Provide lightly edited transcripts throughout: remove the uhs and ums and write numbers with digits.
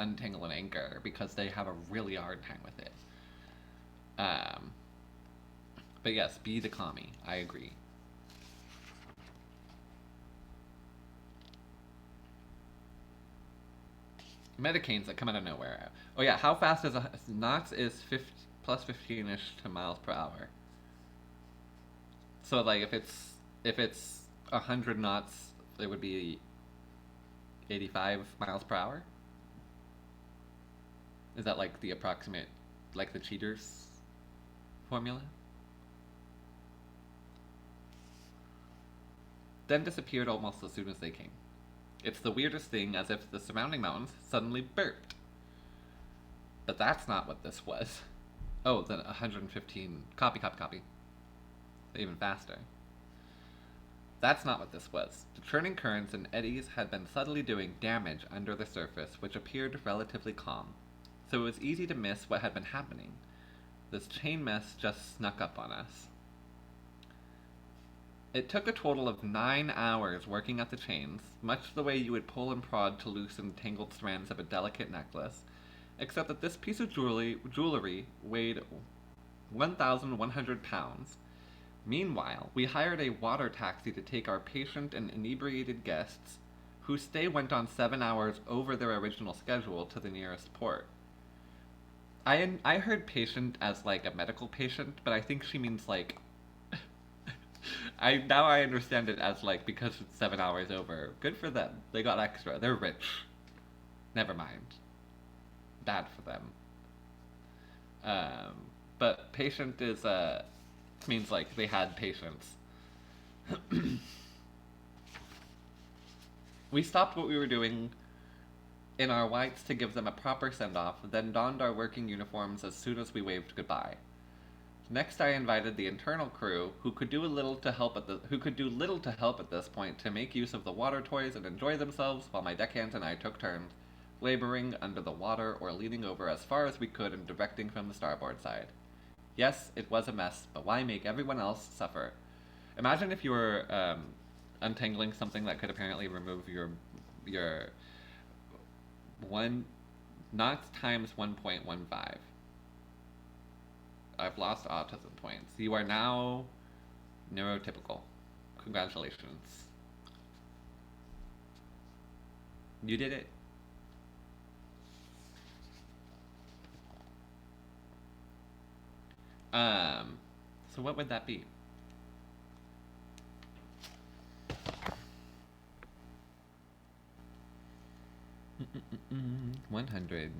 untangle an anchor because they have a really hard time with it. Um, but yes, be the commie. I agree. Medicanes that come out of nowhere. Oh yeah, how fast is a knots is 50, plus 15ish to miles per hour. So like if it's 100 knots, it would be 85 miles per hour. Is that like the approximate, like the cheaters formula? Then disappeared almost as soon as they came. It's the weirdest thing, as if the surrounding mountains suddenly burped. But that's not what this was. Oh, then 115. Copy, copy, copy. Even faster. That's not what this was. The churning currents and eddies had been subtly doing damage under the surface, which appeared relatively calm. So it was easy to miss what had been happening. This chain mess just snuck up on us. It took a total of 9 hours working at the chains, much the way you would pull and prod to loosen tangled strands of a delicate necklace, except that this piece of jewelry weighed 1,100 pounds. Meanwhile, we hired a water taxi to take our patient and inebriated guests, whose stay went on 7 hours over their original schedule, to the nearest port. I heard patient as like a medical patient, but I think she means like I understand it as like because it's 7 hours over. Good for them. They got extra. They're rich. Never mind. Bad for them. Um, but patient is means like they had patience. We stopped what we were doing in our whites to give them a proper send off, then donned our working uniforms as soon as we waved goodbye. Next, I invited the internal crew, who could do little to help at this point, to make use of the water toys and enjoy themselves, while my deckhands and I took turns, laboring under the water or leaning over as far as we could and directing from the starboard side. Yes, it was a mess, but why make everyone else suffer? Imagine if you were untangling something that could apparently remove your one knots times 1.15. I've lost autism points. You are now neurotypical. Congratulations. You did it. Um, so what would that be? Mm-mm-mm. 100.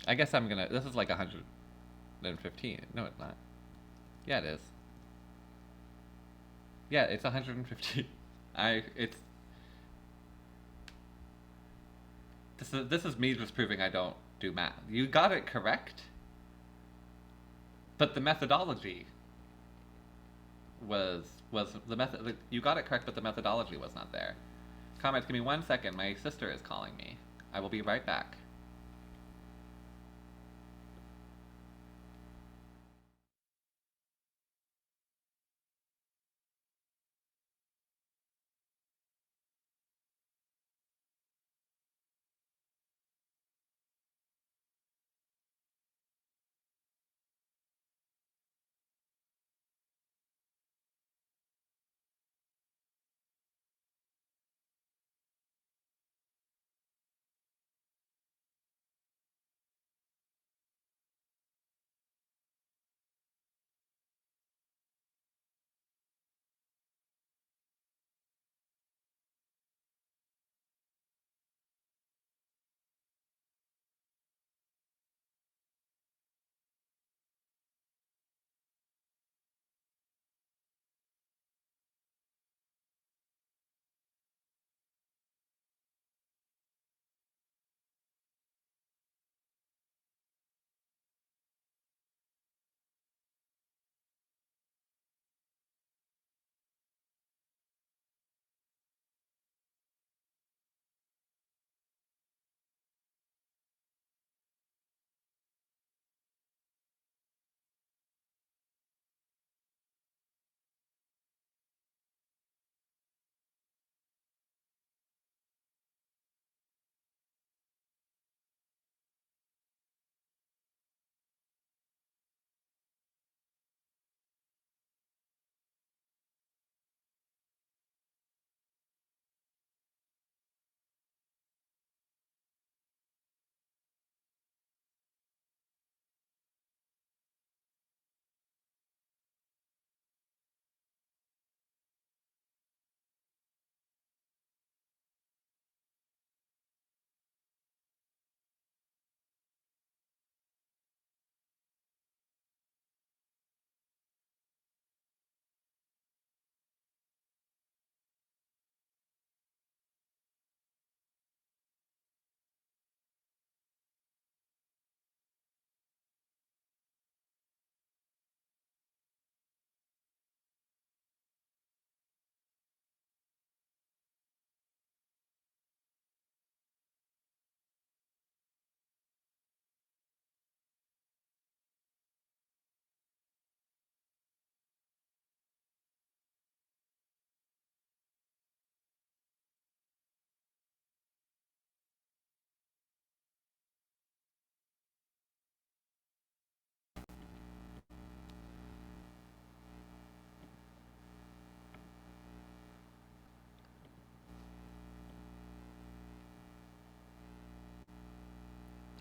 I guess I'm gonna. This is like 115. No, it's not. Yeah, it is. Yeah, it's 115. I. It's. This is me just proving I don't do math. You got it correct, but the methodology was the method. You got it correct, but the methodology was not there. Comments. Give me 1 second. My sister is calling me. I will be right back.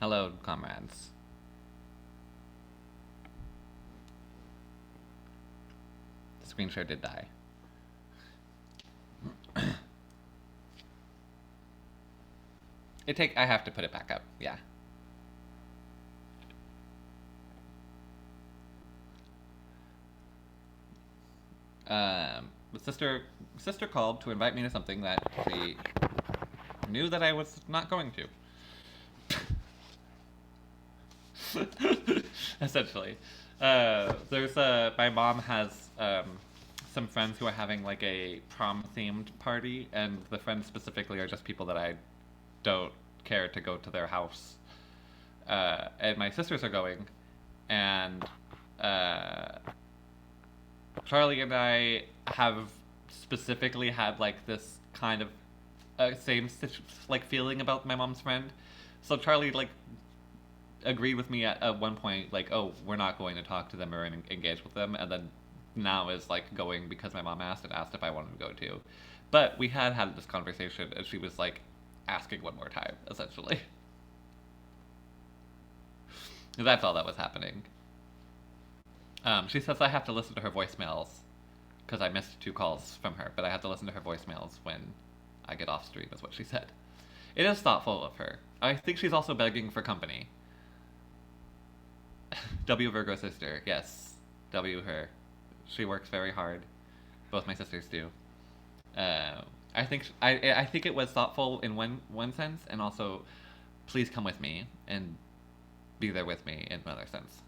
Hello, comrades. The screen share did die. I have to put it back up, yeah. The sister called to invite me to something that she knew that I was not going to. Essentially. My mom has some friends who are having like a prom themed party, and the friends specifically are just people that I don't care to go to their house. And my sisters are going, and Charlie and I have specifically had like this kind of same like feeling about my mom's friend. So Charlie like agreed with me at one point, like, oh, we're not going to talk to them or engage with them, and then now is like going because my mom asked if I wanted to go too. But we had this conversation, and she was like asking one more time, essentially. That's all that was happening. She says I have to listen to her voicemails because I missed 2 calls from her, but I have to listen to her voicemails when I get off stream, is what she said. It is thoughtful of her. I think she's also begging for company. W Virgo sister, yes. W her. She works very hard. Both my sisters do. I think it was thoughtful in one sense, and also, please come with me and be there with me in another sense.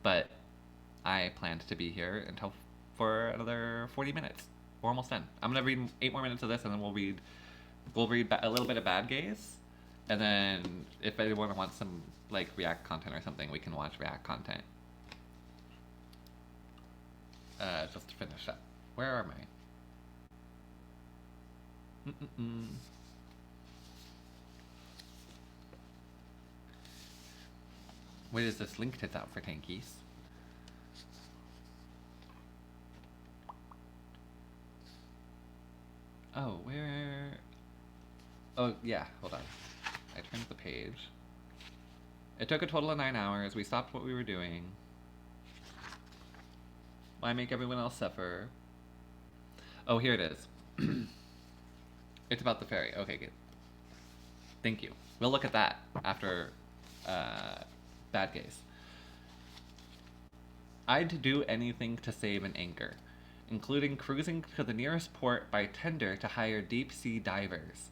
But I planned to be here until for another 40 minutes. We're almost done. I'm gonna read 8 more minutes of this, and then we'll read a little bit of Bad Gaze, and then if anyone wants some like React content or something, we can watch React content. Just to finish up. Where am I? Where does this link tits out for tankies? Oh, where? Oh, yeah, hold on. I turned the page. It took a total of 9 hours. We stopped what we were doing. Why make everyone else suffer? Oh, here it is. It's about the ferry. Okay, good. Thank you. We'll look at that after Bad Gaze. I'd do anything to save an anchor, including cruising to the nearest port by tender to hire deep-sea divers.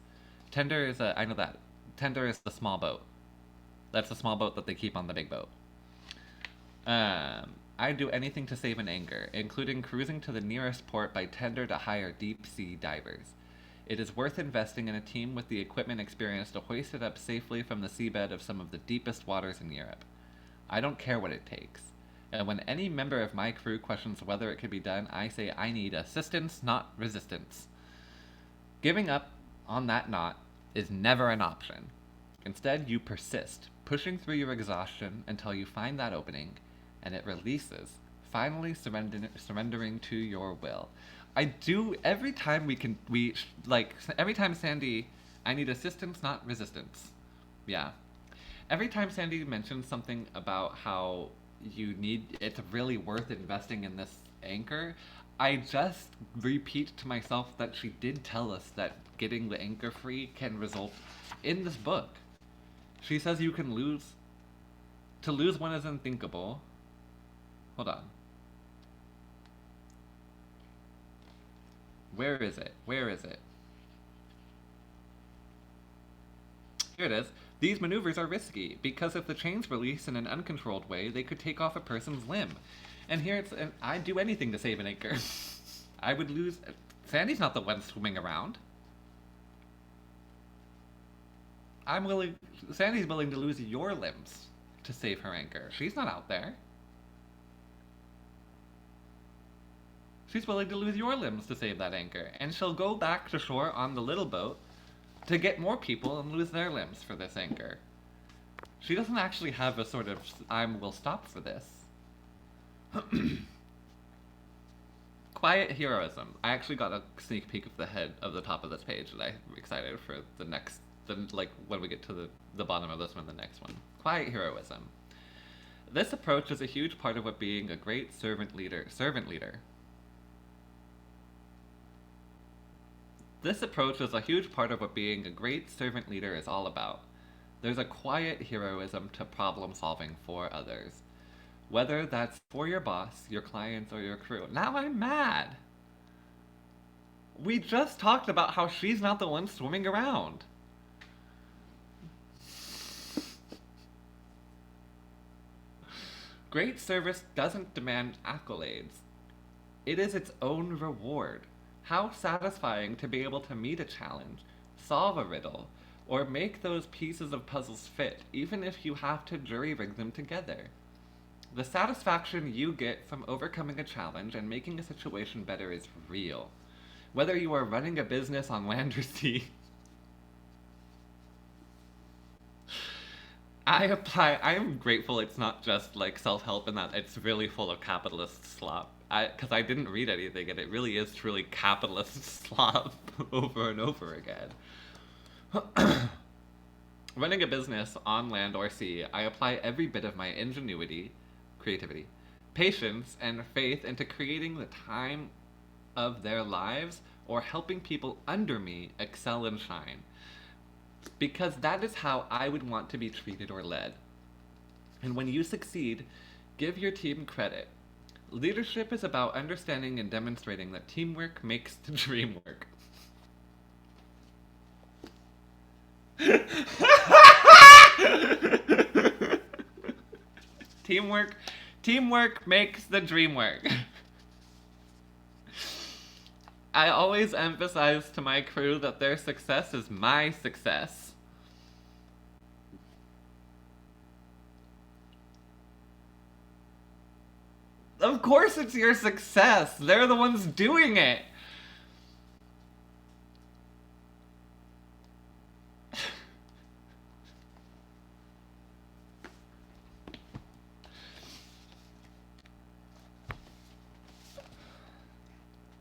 Tender is I know that. Tender is the small boat. That's the small boat that they keep on the big boat. I'd do anything to save an anchor, including cruising to the nearest port by tender to hire deep-sea divers. It is worth investing in a team with the equipment experience to hoist it up safely from the seabed of some of the deepest waters in Europe. I don't care what it takes. And when any member of my crew questions whether it can be done, I say I need assistance, not resistance. Giving up on that knot is never an option. Instead, you persist, pushing through your exhaustion until you find that opening, and it releases, finally surrendering to your will. I do every time every time Sandy, I need assistance, not resistance. Yeah. Every time Sandy mentions something about how it's really worth investing in this anchor, I just repeat to myself that she did tell us that getting the anchor free can result in this book. She says you can lose. To lose one is unthinkable. Hold on. Where is it? Where is it? Here it is. These maneuvers are risky, because if the chains release in an uncontrolled way, they could take off a person's limb. And here I'd do anything to save an anchor. I would lose... Sandy's not the one swimming around. Sandy's willing to lose your limbs to save her anchor. She's not out there. She's willing to lose your limbs to save that anchor, and she'll go back to shore on the little boat to get more people and lose their limbs for this anchor. She doesn't actually have a sort of, I will stop for this. Quiet heroism. I actually got a sneak peek of the head of the top of this page, and I'm excited for the next when we get to the bottom of this one, the next one. Quiet heroism. This approach is a huge part of what being a great servant leader. This approach is a huge part of what being a great servant leader is all about. There's a quiet heroism to problem solving for others. Whether that's for your boss, your clients, or your crew. Now I'm mad! We just talked about how she's not the one swimming around. Great service doesn't demand accolades. It is its own reward. How satisfying to be able to meet a challenge, solve a riddle, or make those pieces of puzzles fit, even if you have to jury-rig them together. The satisfaction you get from overcoming a challenge and making a situation better is real. Whether you are running a business on land or sea. I am grateful it's not just like self-help and that it's really full of capitalist slop. Because I didn't read anything and it really is truly capitalist slop over and over again. Running a business on land or sea, I apply every bit of my ingenuity, creativity, patience, and faith into creating the time of their lives or helping people under me excel and shine. Because that is how I would want to be treated or led. And when you succeed, give your team credit. Leadership is about understanding and demonstrating that teamwork makes the dream work. Teamwork makes the dream work. I always emphasize to my crew that their success is my success. Of course it's your success. They're the ones doing it.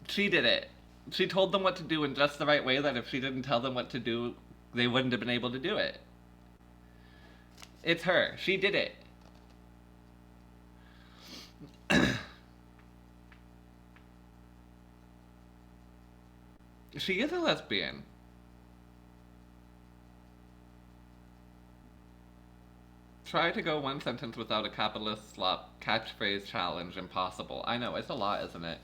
She did it. She told them what to do in just the right way that if she didn't tell them what to do, they wouldn't have been able to do it. It's her. She did it. She is a lesbian. Try to go one sentence without a capitalist slop catchphrase challenge. Impossible. I know, it's a lot, isn't it?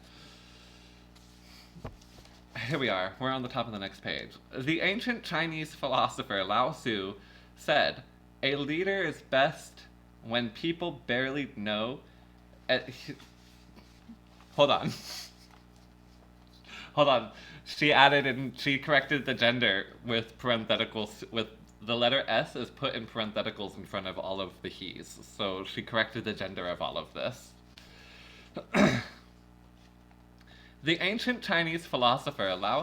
Here we are. We're on the top of the next page. The ancient Chinese philosopher Lao Tzu said, "A leader is best when people barely know..." Hold on. Hold on. She added and she corrected the gender with parentheticals, with the letter S is put in parentheticals in front of all of the he's. So she corrected the gender of all of this. The ancient Chinese philosopher Lao